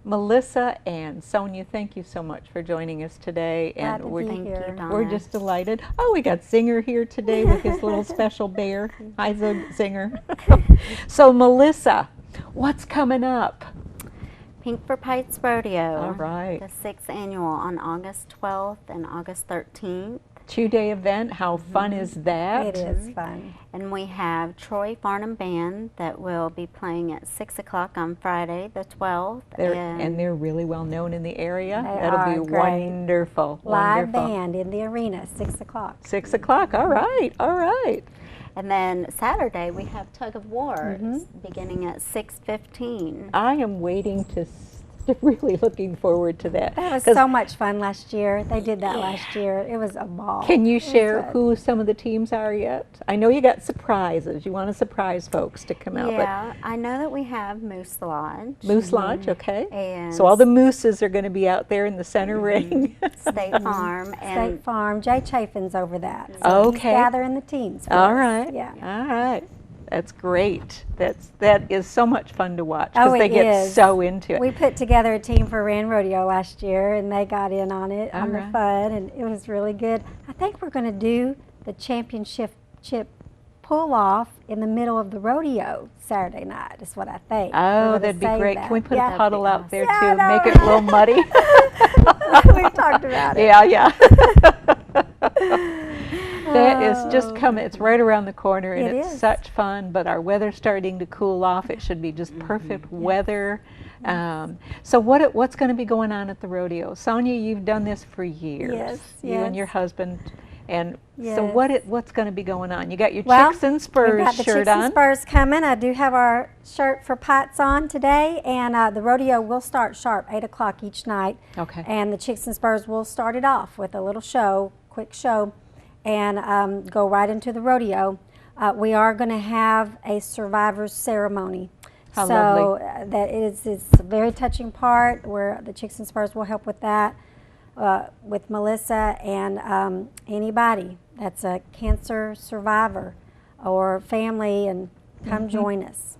Melissa and Sonia, thank you so much for joining us today. Glad And to we're, be Thank here. you, Donna. we're just delighted. Oh, we got Zinger here today with his little special bear. Hi, Zinger. So, Melissa, what's coming up? Pink for Pikes Rodeo. All right. The 6th annual on August 12th and August 13th. 2-day event. How fun is that? It is fun. And we have Troy Farnham Band that will be playing at 6 o'clock on Friday the 12th. And they're really well known in the area. They That'll are be great. wonderful. Live wonderful. band in the arena, 6 o'clock. 6 o'clock. All right. All right. And then Saturday we have Tug of War Mm-hmm. beginning at 6:15. I am waiting to really looking forward to that. That was 'Cause so much fun last year. They did that last year. It was a ball. Can you It was share fun. who some of the teams are yet? I know you got surprises. You want to surprise folks to come out. Yeah, I know that we have Moose Lodge. But Moose Lodge, okay. And So all the mooses are going to be out there in the center ring. State Farm and State Farm. Jay Chafin's over that. So he's Okay. gathering the teams. for All us. right. Yeah. All right. That's great. that is so much fun to watch Oh, because they it get is. so into it. We put together a team for Rand Rodeo last year, and they got in on it, All on right. the fun, and it was really good. I think we're going to do the championship pull-off in the middle of the rodeo Saturday night, is what I think. We're Oh, gonna that'd be save great. that. Can we put Yeah. a puddle out there Yeah, I too? know, Make it a little muddy. We've talked about it. Yeah, yeah. That is just coming. It's right around the corner, and It it's is. such fun. But our weather's starting to cool off. It should be just perfect weather. So what's going to be going on at the rodeo? Sonia, you've done this for years. Yes, You and your yes. husband. And so Yes. what's going to be going on? You got your Well, Chicks and Spurs we've got the shirt Chicks on. and Spurs coming. I do have our shirt for Pikes on today, and the rodeo will start sharp 8 o'clock each night. Okay. And the Chicks and Spurs will start it off with a little show, quick show, and go right into the rodeo. We are going to have a survivors ceremony. How so lovely. That is it's a very touching part where the Chicks and Spurs will help with that. With Melissa and anybody that's a cancer survivor or family, and come join us.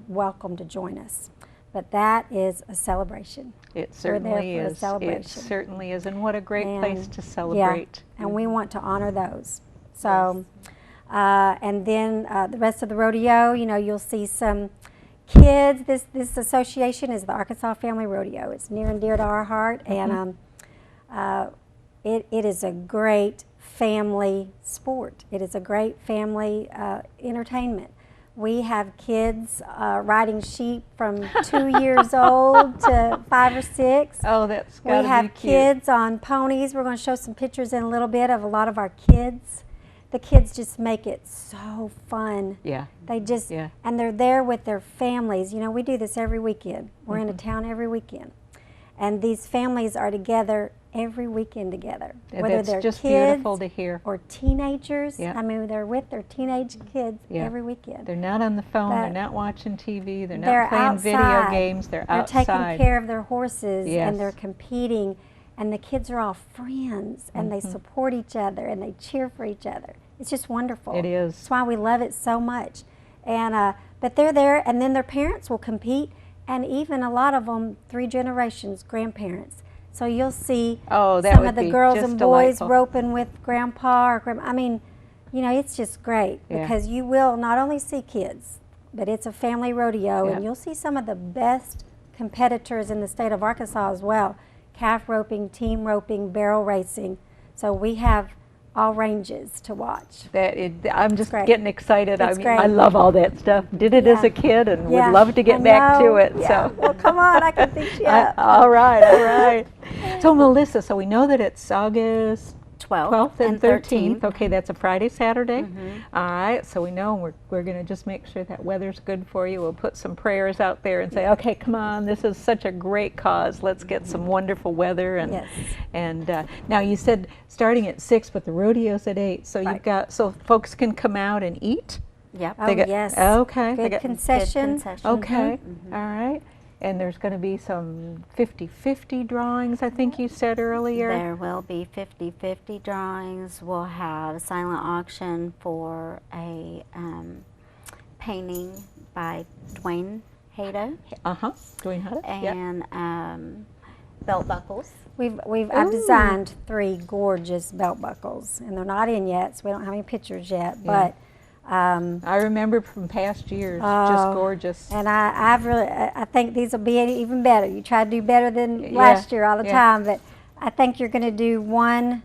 Welcome to join us. But that is a celebration. It We're there certainly for a is. It celebration. certainly is. And what a great place And, to celebrate. Yeah, and we want to honor those. So, and then the rest of the rodeo, you'll see some kids. This association is the Arkansas Family Rodeo. It's near and dear to our heart, and it is a great family sport. It is a great family entertainment. We have kids riding sheep from 2 years old to 5 or 6. Oh, that's We got to have be cute. kids on ponies. We're going to show some pictures in a little bit of a lot of our kids. The kids just make it so fun. Yeah. They just, Yeah. and they're there with their families. We do this every weekend. We're Mm-hmm. in a town every weekend. And these families are together every weekend together. Yeah, Whether that's they're just kids beautiful to hear. or teenagers. Yeah. I mean, they're with their teenage kids Yeah. every weekend. They're not on the phone. They're That- not watching TV. They're They're not playing video outside. games. They're They're outside. taking care of their horses, Yes. and they're competing, and the kids are all friends, and Mm-hmm. they support each other, and they cheer for each other. It's just wonderful. It is. That's why we love it so much. And but they're there, and then their parents will compete, and even a lot of them 3 generations, grandparents. So you'll see Oh, that some would of the be girls just and boys delightful. roping with grandpa or grandma. I mean, it's just great Yeah. because you will not only see kids, but it's a family rodeo, Yeah. and you'll see some of the best competitors in the state of Arkansas as well. Calf roping, team roping, barrel racing. So we have all ranges to watch. I'm just great. getting excited. It's I great. love all that stuff. Did it as Yeah. a kid and Yeah, would love to get I back to know. it. Yeah. So Well, come on, I can fix you up. all right, all right. So Melissa, so we know that it's August 12th, and 13th. 13th. Okay, that's a Friday, Saturday. Mm-hmm. All right, so we know we're going to just make sure that weather's good for you. We'll put some prayers out there and say, okay, come on, this is such a great cause. Let's get some wonderful weather. And Yes. and now you said starting at 6, but the rodeo's at 8. So you've Right. got so folks can come out and eat. Yep. Oh, They got- yes. Okay. they Good got- concession. concession. Okay. All right. And there's going to be some 50-50 drawings, I think you said earlier. There will be 50-50 drawings. We'll have a silent auction for a painting by Dwayne Hato, Doing how to? Yeah. and belt buckles. I've designed 3 gorgeous belt buckles, and they're not in yet, so we don't have any pictures yet. Yeah. But I remember from past years, Oh, just gorgeous. and I think these will be even better. You try to do better than Yeah, last year all the yeah. time, but I think you're going to do one.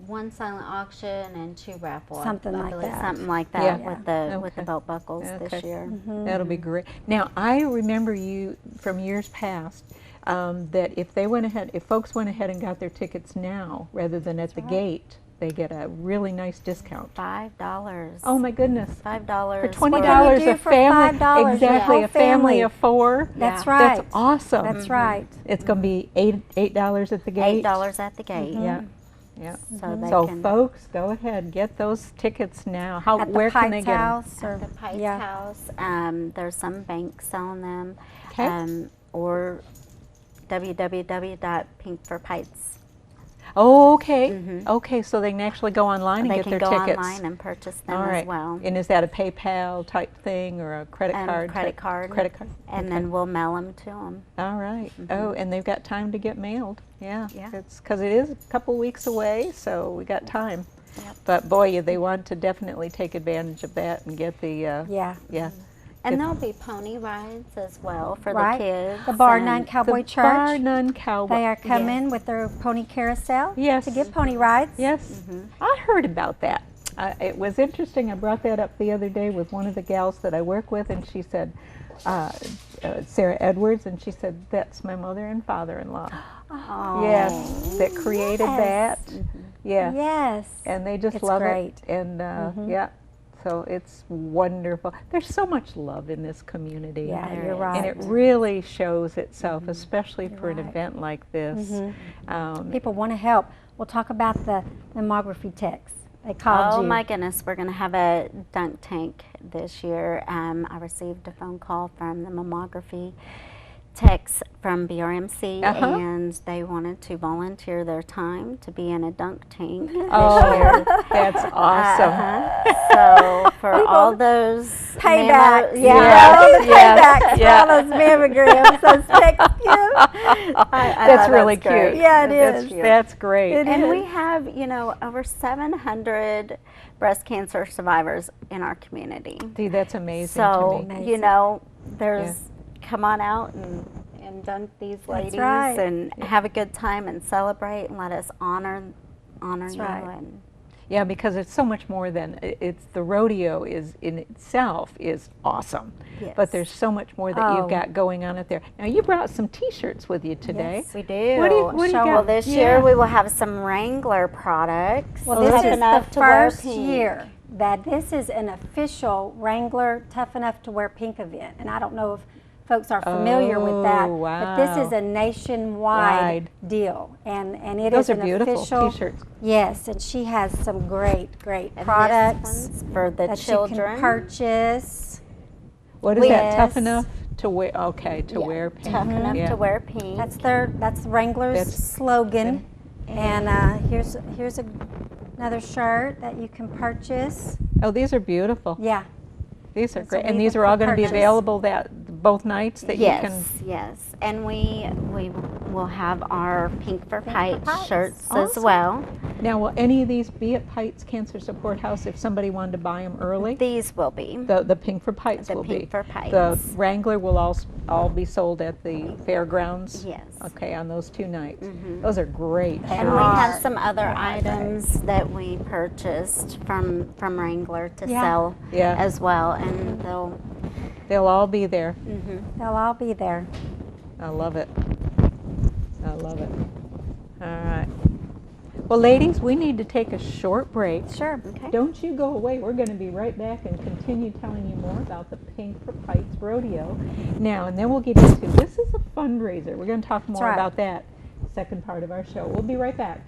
1 silent auction and 2 raffle. Something I like believe, that. Something like that Yeah. with the Okay. belt buckles Okay. this year. That'll be great. Now, I remember you from years past that if folks went ahead and got their tickets now rather than at the gate, they get a really nice discount. $5. Oh my goodness! $5 For $20, What can you do a for family, $5? exactly, Your a family whole of 4. That's Yeah. right. That's awesome. That's right. It's going to be $8 at the gate. $8 at the gate. Yeah, yeah. So they So can folks, go ahead, get those tickets now. How? At the Where can they Pikes get them? House, or at the Pikes yeah. House. There's some banks selling them. 'Kay. Or www.pinkforpikes. Oh, okay. Mhm. Okay, so they can actually go online and They get can their go tickets. online and purchase them All right. as well. And is that a PayPal type thing or a credit card? Credit type- card. Credit card. And Okay. then we'll mail them to them. All right. Oh, and they've got time to get mailed. Yeah. Yeah. It's because it is a couple weeks away, so we got time. Yep. But boy, they want to definitely take advantage of that and get the Yeah. yeah. And there'll be pony rides as well for Right. the kids. The Bar and- None Cowboy the Church. Bar None Cowboy. They are coming with their pony carousel Yes. to give pony rides. Yes, Mm-hmm. I heard about that. It was interesting. I brought that up the other day with one of the gals that I work with, and she said, Sarah Edwards, and she said, that's my mother and father-in-law. Oh. Yes, that created Yes. that. Yes. Yes. And they just It's love great. it. And yeah, so it's wonderful. There's so much love in this community. Yeah, There you're is. right. And it really shows itself, especially for an right. event like this. People want to help. We'll talk about the mammography techs. They called Oh you. my goodness, we're going to have a dunk tank this year. I received a phone call from the mammography techs from BRMC, Uh-huh. and they wanted to volunteer their time to be in a dunk tank this Oh, year. that's awesome. So for all those Payback. mammo- Yeah. All the yes, paybacks yeah. for all those mammograms. Those techs cute. I That's thought really that's great. cute. Yeah, it That's is. cute. That's great. It And is. we have, over 700 breast cancer survivors in our community. See, that's amazing So, to me. Amazing. there's come on out and dunk these ladies right. and have a good time and celebrate and let us honor you. right. And Yeah, because it's so much more than it's the rodeo is in itself is awesome, but Yes. there's so much more that Oh. you've got going on out there. Now you brought some T-shirts with you today. Yes. we do. What do you got? Well, this Yeah. year we will have some Wrangler products. Well, Oh, this that's is the enough to wear first pink. year that this is an official Wrangler Tough Enough to Wear Pink event. And I don't know if folks are familiar with that, Oh, but this is wow. a nationwide Wide. deal. And it Those is are an beautiful official T-shirts. Yes, and she has some great And this products one's for the that children. you can purchase. What is that? Yes. Tough enough to wear? Okay, to Yeah, wear pink. Tough enough Yeah. to wear pink. That's Wrangler's That's- slogan. And here's another shirt that you can purchase. Oh, these are beautiful. Yeah. These are That's great, what and we these would are all going to be purchase. available both nights that you can. Yes, and we will have our Pink for Pikes Pikes. shirts as Awesome. well. Now, will any of these be at Pikes Cancer Support House if somebody wanted to buy them early? These will be The Pink for Pikes the will Pink be. for Pikes. The Wrangler will all be sold at the fairgrounds. Yes. Okay, on those 2 nights. Mhm. Those are great. And we shirts. have some other items that we purchased from Wrangler to Yeah. sell Yeah. as well, and They'll all be there. They'll all be there. I love it. I love it. All right. Well, ladies, we need to take a short break. Sure. Okay. Don't you go away. We're going to be right back and continue telling you more about the Pink for Pikes Rodeo. Now, and then we'll get into this is a fundraiser. We're going to talk more right. about that second part of our show. We'll be right back.